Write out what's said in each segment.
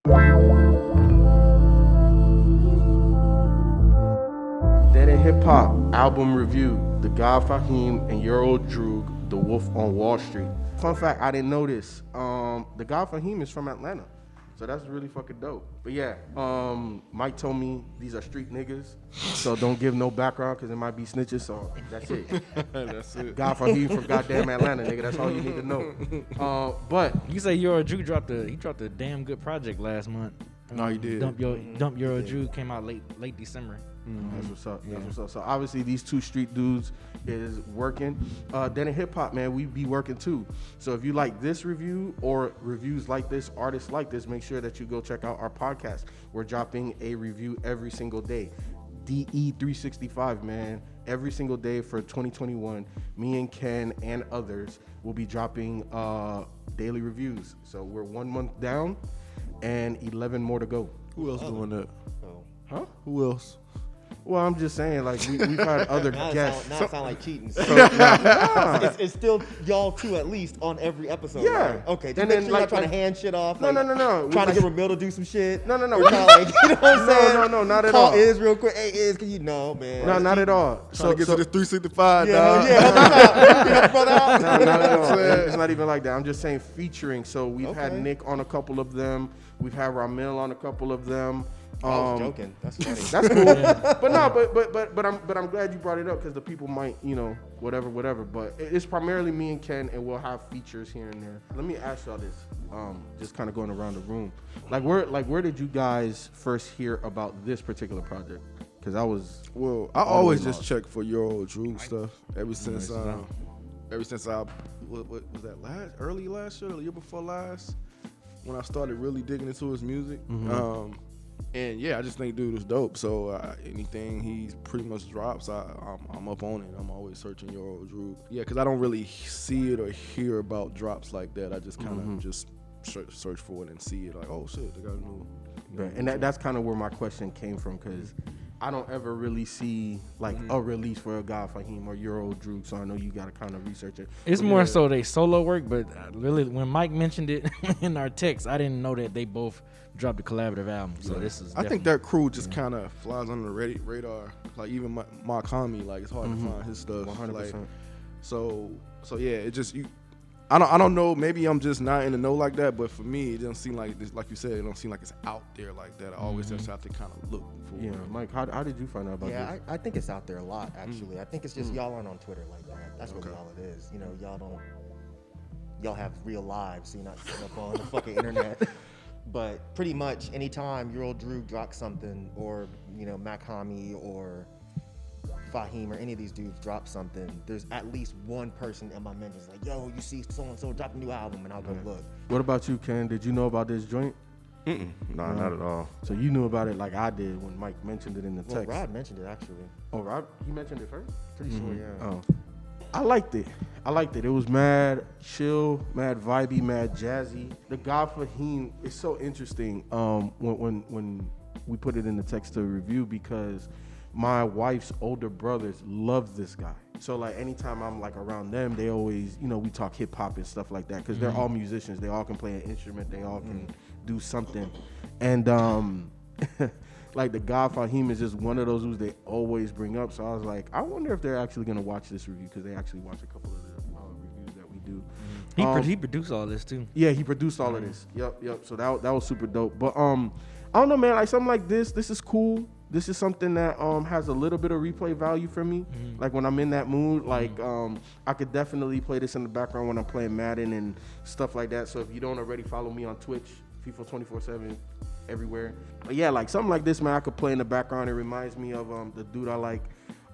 Dead in Hip Hop album review. The God Fahim and Euro Droog, The Wolf on Wall Street. Fun fact, I didn't know this. The God Fahim is from Atlanta. So that's really fucking dope. But yeah, Myke told me these are street niggas. So don't give no background because it might be snitches. So that's it. That's it. God Fahim from goddamn Atlanta, nigga. That's all you need to know. But You say Euro Drew dropped a damn good project last month. No, he did. Dump Euro Drew came out late December. That's what's up. That's what's up. So obviously these two street dudes is working. Then in hip hop, man, we be working too. So if you like this review or reviews like this, artists like this, make sure that you go check out our podcast. We're dropping a review every single day. DE365, man. Every single day for 2021. Me and Ken and others will be dropping daily reviews. So we're 1 month down and 11 more to go. Who else doing that? Huh? Who else? Well, I'm just saying, like, we've had other guests. Now it sound like cheating. So Nah. it's still y'all two at least on every episode. Yeah. Right? Okay. Just And make then, sure you're like- not trying to hand shit off. No. Trying to get Ramil to do some shit. No. Or trying to, like, you know what I'm saying? No, not at Call all. Iz real quick. Hey, Iz, can you know, man? No, not at all. Trying to get to this 365, Yeah, dog. yeah. Help us out. Help brother out. No, not at all. It's not even like that. I'm just saying featuring. So we've had Okay. Nick on a couple of them. We've had Ramil on a couple of them. I was joking. That's funny. That's cool. But I'm glad you brought it up because the people might, whatever. But it's primarily me and Ken, and we'll have features here and there. Let me ask y'all this. Just kind of going around the room. Where did you guys first hear about this particular project? Because I was. Well, I always just check for Euro Droog stuff ever since I what was that early last year, or the year before last, when I started really digging into his music. And yeah, I just think dude is dope. So anything he's pretty much drops, I'm up on it. I'm always searching Euro Droog. Yeah, because I don't really see it or hear about drops like that. I just kind of just search for it and see it. Like, oh shit, they got a new. Right. And that's kind of where my question came from because I don't ever really see like a release for a guy Fahim or Euro Droog, so I know you got to kind of research it. It's more so they solo work, but really when Myke mentioned it in our text, I didn't know that they both dropped a collaborative album. So this is. I think that crew just kind of flies under the radar. Like even Myke, like it's hard to find his stuff. 100%. Like, so yeah, it just I don't know. Maybe I'm just not in the know like that, but for me, it doesn't seem like this. Like you said, it don't seem like it's out there like that. I always just have to kind of look for Yeah, it. Myke, how did you find out about Yeah, this? I think it's out there a lot, actually. I think it's just y'all aren't on Twitter like that. That's really all it is. You know, y'all have real lives, so you're not sitting up on the fucking internet. But pretty much anytime Euro Droog drops something, or, Makhami or Fahim or any of these dudes drop something, there's at least one person in my mentions like, yo, you see so-and-so drop a new album, and I'll go look. What about you, Ken? Did you know about this joint? No, not at all. So you knew about it like I did when Myke mentioned it in the Well, text. Rod mentioned it, actually. Oh, Rod, he mentioned it first? Pretty sure, yeah. Oh. I liked it. It was mad chill, mad vibey, mad jazzy. The God Fahim is so interesting when we put it in the text to review because my wife's older brothers love this guy. So like anytime I'm like around them, they always, we talk hip hop and stuff like that because they're all musicians. They all can play an instrument. They all can do something. And like the God Fahim is just one of those who they always bring up. So I was like, I wonder if they're actually gonna watch this review because they actually watch a couple of the reviews that we do. He produced all this too. Yeah, he produced all of this. Yep. So that was super dope. But I don't know, man. Like something like this is cool. This is something that has a little bit of replay value for me. Like when I'm in that mood, like I could definitely play this in the background when I'm playing Madden and stuff like that. So if you don't already follow me on Twitch, Feefo 24/7 everywhere. But yeah, like something like this, man, I could play in the background. It reminds me of the dude I like.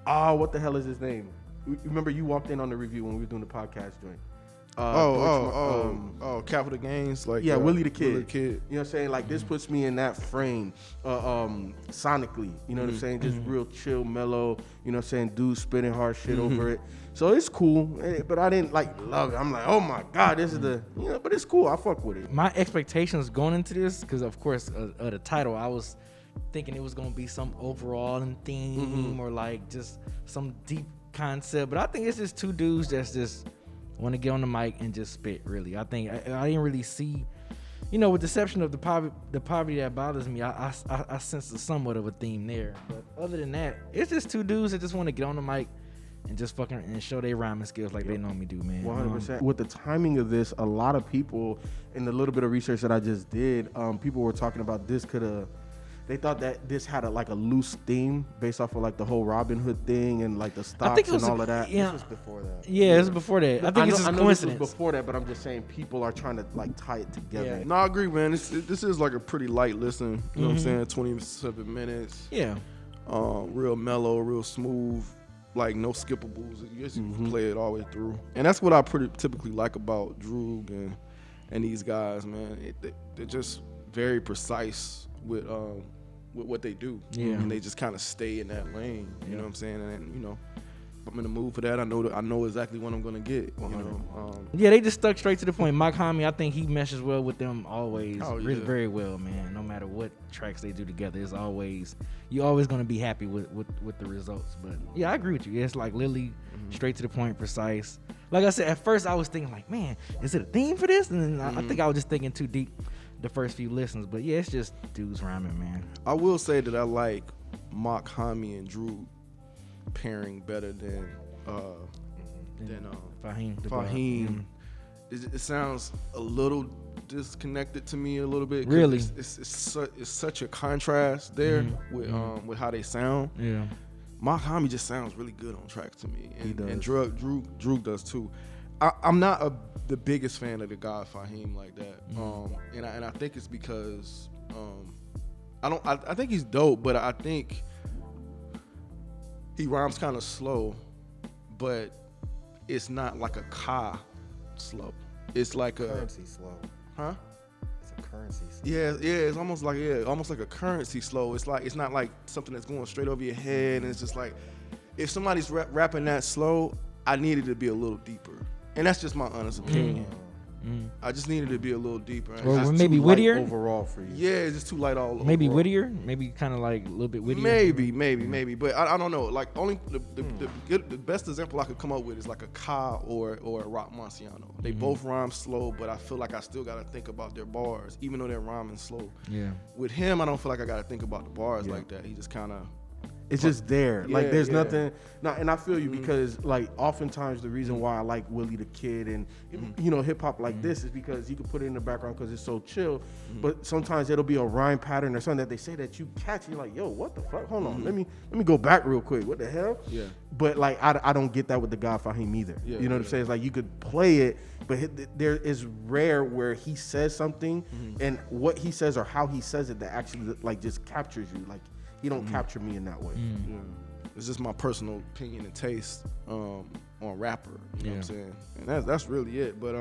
Oh, what the hell is his name? Remember you walked in on the review when we were doing the podcast joint. Capital Gains, like Willie the Kid. Willie the Kid. You know what I'm saying? Like this puts me in that frame sonically. You know what I'm saying? Just real chill, mellow. You know what I'm saying? Dude spitting hard shit over it. So it's cool, but I didn't like love it. I'm like, oh my god, this is but it's cool. I fuck with it. My expectations going into this, because of course the title, I was thinking it was gonna be some overall theme or like just some deep concept, but I think it's just two dudes that's just want to get on the mic and just spit. Really, I think I didn't really see you know, with the exception of the poverty that bothers me, I sense somewhat of a theme there. But other than that, it's just two dudes that just want to get on the mic and just fucking and show their rhyming skills like they normally do, man. 100%. With the timing of this, a lot of people, in the little bit of research that I just did, people were talking about this they thought that this had a loose theme based off of like the whole Robin Hood thing and like the stocks and all of that. Yeah, This was before that. yeah, it's before that. I think it's just I know coincidence. this was before that, but I'm just saying people are trying to like tie it together. Yeah. No, I agree, man. This is like a pretty light listen. You know what I'm saying? 27 minutes. Yeah. Real mellow, real smooth. Like no skippables. You just play it all the way through. And that's what I pretty typically like about Droog and these guys, man. They're just very precise with what they do. Yeah. And they just kind of stay in that lane. You know what I'm saying? And you know, if I'm in the mood for that, I know exactly what I'm gonna get. You know. Yeah, they just stuck straight to the point. Myke, I think he meshes well with them always, Oh, yeah. really, very well, man. No matter what tracks they do together, it's always you're always gonna be happy with the results. But yeah, I agree with you. It's like literally straight to the point, precise. Like I said, at first I was thinking like, man, is it a theme for this? And then I think I was just thinking too deep the first few listens. But yeah, it's just dudes rhyming, man. I will say that I like Myke and Droog pairing better than Fahim. Fahim. It sounds a little disconnected to me a little bit. 'Cause Really? it's such a contrast there with how they sound. Yeah. Myke just sounds really good on tracks to me, He does. and Droog does too. I'm not the biggest fan of the guy Fahim like that, and I think it's because I think he's dope, but I think he rhymes kind of slow, but it's not like a ka slow. It's like a Currency slow. huh? It's a currency slow. Yeah, it's almost like a currency slow. It's not like something that's going straight over your head, and it's just like if somebody's rapping that slow, I need it to be a little deeper, and that's just my honest opinion. I just needed to be a little deeper. Or It's just maybe Too light Whittier. overall for you. yeah, it's just too light all over. Maybe Whittier. Maybe kind of like a little bit Whittier. Maybe, but I don't know. Like only the best example I could come up with is like a Ka or a Rock Marciano. They both rhyme slow, but I feel like I still gotta think about their bars, even though they're rhyming slow. Yeah. With him, I don't feel like I gotta think about the bars like that. He just kind of It's just there. Like there's yeah. nothing. And I feel you because like oftentimes the reason why I like Willie the Kid and you know hip hop like this is because you can put it in the background because it's so chill. But sometimes it'll be a rhyme pattern or something that they say that you catch. You're like, yo, what the fuck? Hold on, let me go back real quick. What the hell? Yeah. But like I don't get that with the guy Fahim either. Yeah, you know what I'm saying? It's like you could play it, but there is rare where he says something and what he says or how he says it that actually like just captures you. Like he don't capture me in that way. Yeah. It's just my personal opinion and taste on rapper. You know what I'm saying? And that's really it. But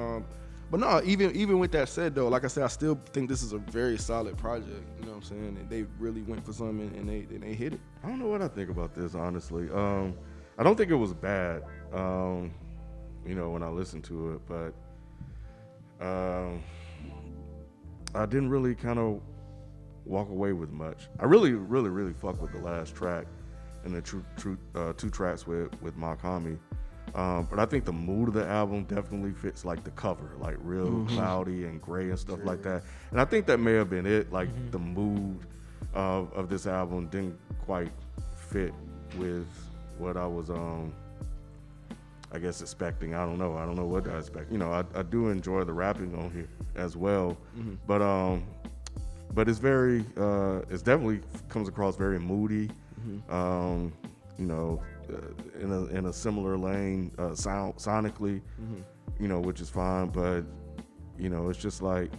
no, even with that said though, like I said, I still think this is a very solid project. You know what I'm saying? And they really went for something and they hit it. I don't know what I think about this, honestly. I don't think it was bad, you know, when I listened to it, but I didn't really kind of walk away with much. I really fuck with the last track and the two tracks with Myke. But I think the mood of the album definitely fits like the cover, like real cloudy and gray and stuff like that. And I think that may have been it. Like the mood of this album didn't quite fit with what I was, I guess, expecting. I don't know what I expect. You know, I do enjoy the rapping on here as well, but it's very, it's definitely comes across very moody. You know, in a similar lane, sonically, you know, which is fine. But you know, it's just like,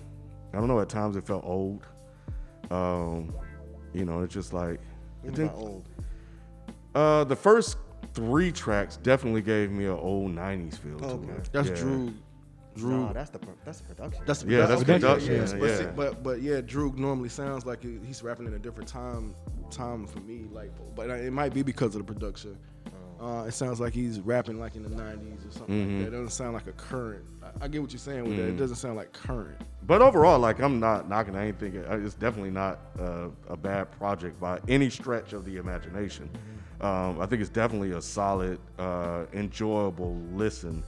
I don't know. At times it felt old. You know, it's just like What about old? the first 3 tracks definitely gave me an old '90s feel to Okay. it. That's Yeah. Droog. No, that's the production. That's Yeah, that's okay, production, yeah. yeah. But yeah, Droog normally sounds like he's rapping in a different time for me. Like, but it might be because of the production. It sounds like he's rapping like in the '90s or something like that. It doesn't sound like a current. I get what you're saying with that. It doesn't sound like current. But overall, like, I'm not knocking anything. It's definitely not a bad project by any stretch of the imagination. I think it's definitely a solid, enjoyable listen.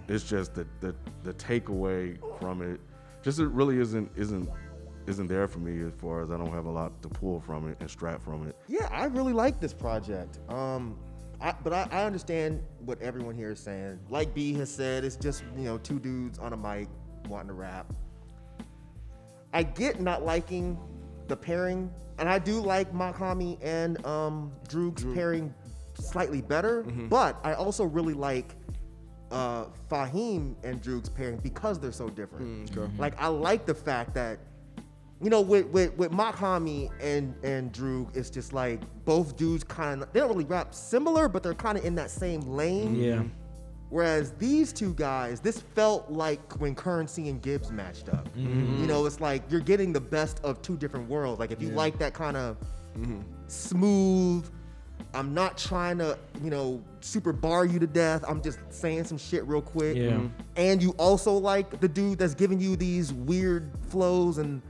It's just the takeaway from it just it really isn't there for me as far as I don't have a lot to pull from it and strap from it. Yeah, I really like this project. But I understand what everyone here is saying. Like B has said, it's just, you know, two dudes on a mic wanting to rap. I get not liking the pairing, and I do like Makami and Droog's pairing slightly better, but I also really like Fahim and Droog's pairing because they're so different. Like, I like the fact that, you know, with Makami and Droog, it's just like both dudes kind of, they don't really rap similar, but they're kind of in that same lane. Yeah. Whereas these two guys, this felt like when Currency and Gibbs matched up. You know, it's like you're getting the best of two different worlds. Like, if you like that kind of smooth, I'm not trying to, you know, super bar you to death, I'm just saying some shit real quick. Yeah. And you also like the dude that's giving you these weird flows and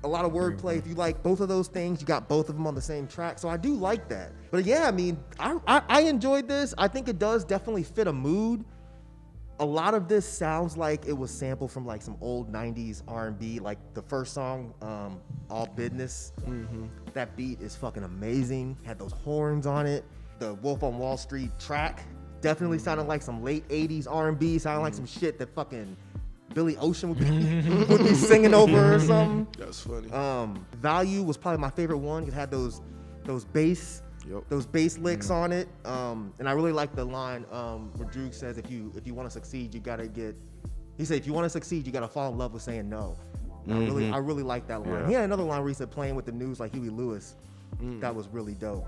a lot of wordplay. If you like both of those things, you got both of them on the same track. So I do like that. But yeah, I mean, I enjoyed this. I think it does definitely fit a mood. A lot of this sounds like it was sampled from like some old 90s R&B. Like the first song, All Business. That beat is fucking amazing. Had those horns on it. The Wolf on Wall Street track definitely sounded like some late 80s R&B. Sounded like some shit that fucking Billy Ocean would be singing over or something. That's funny. Value was probably my favorite one. It had those bass licks on it. And I really like the line where Droog says, if you want to succeed, you gotta get. He said, if you want to succeed, you gotta fall in love with saying no. I really like that line. Yeah. He had another line where he said, playing with the news like Huey Lewis. That was really dope.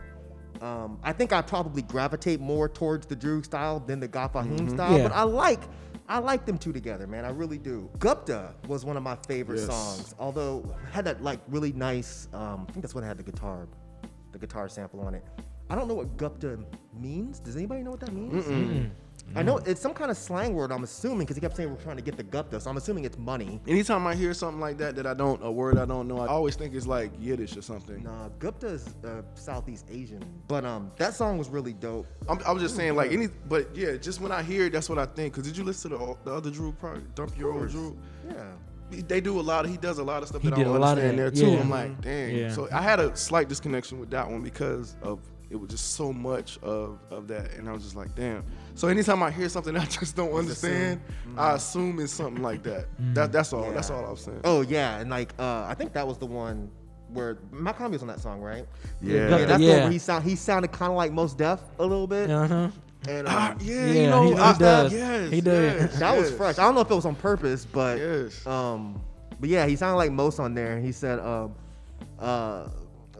I think I probably gravitate more towards the Droog style than the Fahim style, Yeah. but I like them two together, man. I really do. Gupta was one of my favorite songs, although it had that like really nice. I think that's when it had the guitar sample on it. I don't know what Gupta means. Does anybody know what that means? I know it's some kind of slang word, I'm assuming, because he kept saying we're trying to get the Gupta, so I'm assuming it's money. Anytime I hear something like that a word I don't know, I always think it's like Yiddish or something. Nah, Gupta is Southeast Asian, but that song was really dope. I was just saying, like, but yeah, just when I hear it, that's what I think. Because did you listen to the other Droog project, Dump Your Old Droog? Yeah. They do a lot. He does a lot of stuff He that I did don't a lot of understand there that. too. Yeah. I'm like, dang. Yeah. So I had a slight disconnection with that one because of it was just so much of that, and I was just like, damn. So anytime I hear something I just don't understand, I assume it's something like that. That's all. Yeah. That's all I was saying. Oh yeah, and like I think that was the one where Makami was on that song, right? Yeah. That's the one where he sounded kind of like Mos Def a little bit. Uh-huh. And Yeah, he does. Yes, He does. yes, that was yes. fresh. I don't know if it was on purpose, but Yes. but yeah, he sounded like Mos on there. He said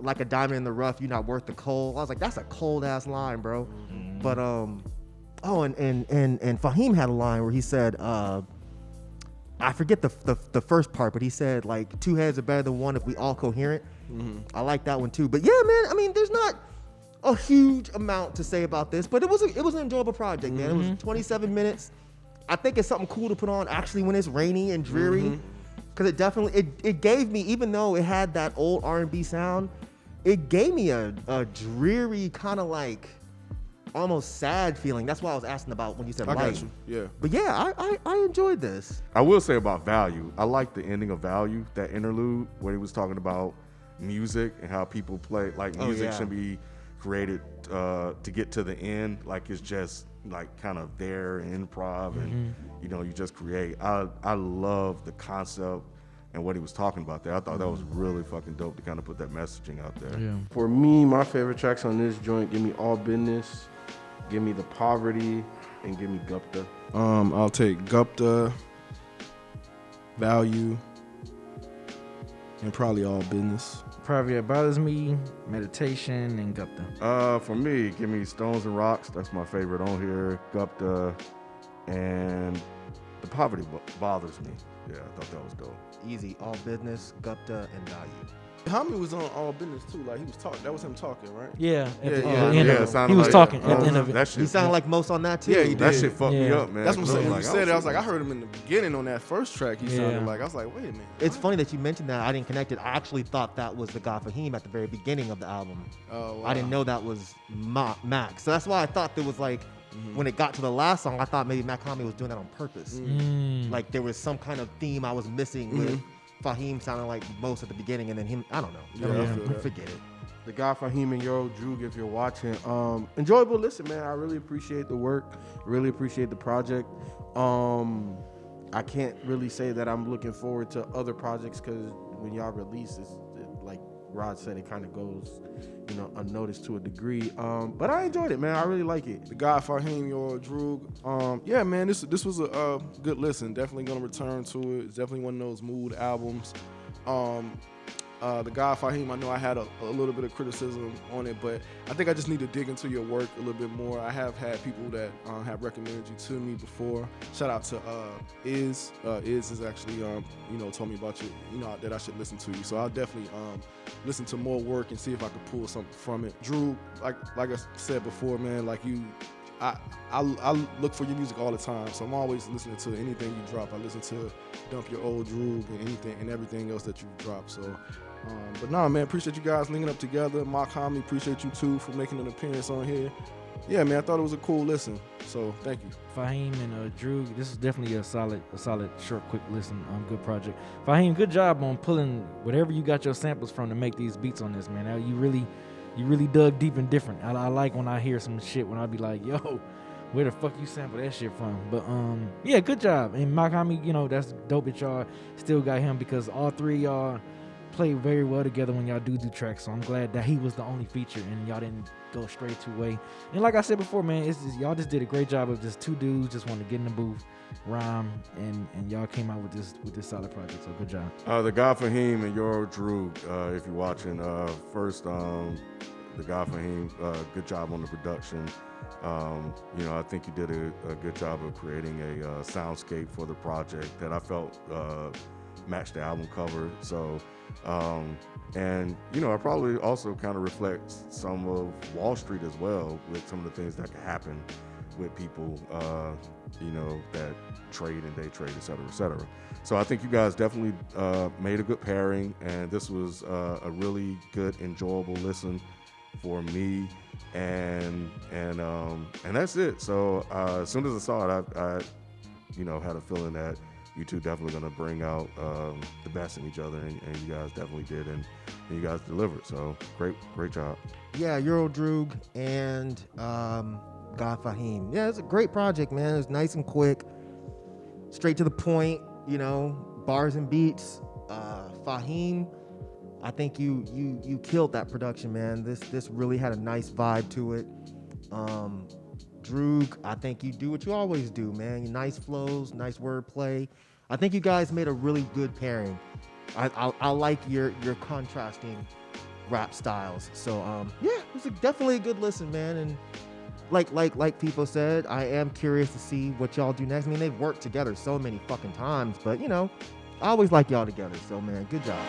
like a diamond in the rough, you're not worth the coal. I was like, that's a cold ass line, bro. But and Fahim had a line where he said I forget the first part, but he said like two heads are better than one if we all coherent. I like that one too. But yeah, man, I mean, there's not a huge amount to say about this, but it was an enjoyable project, man. It was 27 minutes. I think it's something cool to put on actually when it's rainy and dreary, because it definitely it gave me, even though it had that old R&B sound, it gave me a dreary kind of like almost sad feeling. That's why I was asking about when you said I light. got you. Yeah. But yeah, I enjoyed this. I will say about Value, I like the ending of Value, that interlude where he was talking about music and how people play, like music should be created to get to the end, like it's just like kind of there and improv and you know, you just create. I love the concept and what he was talking about there. I thought that was really fucking dope to kind of put that messaging out there. Yeah. For me, my favorite tracks on this joint, give me All Business, give me The Poverty, and give me Gupta. I'll take Gupta, Value, and probably All Business. Probably Bothers Me, Meditation, and Gupta. For me, give me Stones and Rocks. That's my favorite on here. Gupta, and The Poverty Bothers Me. Yeah, I thought that was dope. Easy, All Business, Gupta, and Value. Homie was on All Business too. Like he was talking. That was him talking, right? Yeah. At the yeah, end of it it. sounded He was like- talking at the end of it. That shit, He sounded like Mos on that too. Yeah, he that did. shit fucked me Yeah. up, man. That's what I'm saying. When you I said it, I was like, I heard him in the beginning on that first track. He Yeah. sounded like, I was like, wait a minute. It's funny that you mentioned that. I didn't connect it. I actually thought that was the God Fahim at the very beginning of the album. Oh, wow. I didn't know that was Max. So that's why I thought there was like when it got to the last song, I thought maybe Makami was doing that on purpose. Like there was some kind of theme I was missing with Fahim sounding like most at the beginning, and then him. I don't know. Forget it. The guy Fahim and Euro Droog, if you're watching, enjoyable listen, man. I really appreciate the work. Really appreciate the project. I can't really say that I'm looking forward to other projects because when y'all release, like Rod said, it kind of goes, unnoticed to a degree. But I enjoyed it, man. I really like it. The guy Fahim, your Droog. Yeah, man, this was a good listen. Definitely gonna return to it. It's definitely one of those mood albums. The guy Fahim, I know I had a little bit of criticism on it, but I think I just need to dig into your work a little bit more. I have had people that have recommended you to me before. Shout out to Iz. Iz has actually told me about you, that I should listen to you. So I'll definitely listen to more work and see if I can pull something from it. Drew, like I said before, man, like you. I look for your music all the time, so I'm always listening to anything you drop. I listen to Dump Your Old Droog and anything and everything else that you drop. So, but nah, man, appreciate you guys linking up together. Myke, appreciate you too for making an appearance on here. Yeah, man, I thought it was a cool listen. So thank you. Fahim and Droog, this is definitely a solid, short, quick listen. Good project. Fahim, good job on pulling whatever you got your samples from to make these beats on this, man. You really dug deep and different. I like when I hear some shit when I be like, yo, where the fuck you sample that shit from? But yeah, good job. And Myke, that's dope that y'all still got him because all three of y'all play very well together when y'all do tracks. So I'm glad that he was the only feature and y'all didn't go straight two way. And like I said before, man, y'all just did a great job of just two dudes just want to get in the booth, rhyme, and y'all came out with this solid project. So good job. The guy Fahim and your Droog, if you're watching, first the guy Fahim, good job on the production. I think you did a good job of creating a soundscape for the project that I felt matched the album cover. So, it probably also kind of reflects some of Wall Street as well with some of the things that can happen with people, that trade and day trade, et cetera, et cetera. So I think you guys definitely made a good pairing, and this was a really good, enjoyable listen for me, and that's it. So as soon as I saw it, I had a feeling that you two definitely gonna bring out the best in each other, and you guys definitely did, and you guys delivered. So great job. Yeah, Euro Droog and God Fahim. Yeah, it's a great project, man. It's nice and quick, straight to the point. Bars and beats. Fahim, I think you killed that production, man. This really had a nice vibe to it. Droog, I think you do what you always do, man. Nice flows, nice wordplay. I think you guys made a really good pairing. I like your contrasting rap styles. So yeah, it's definitely a good listen, man. And like Feefo said, I am curious to see what y'all do next. I mean, they've worked together so many fucking times, but I always like y'all together. So man, good job.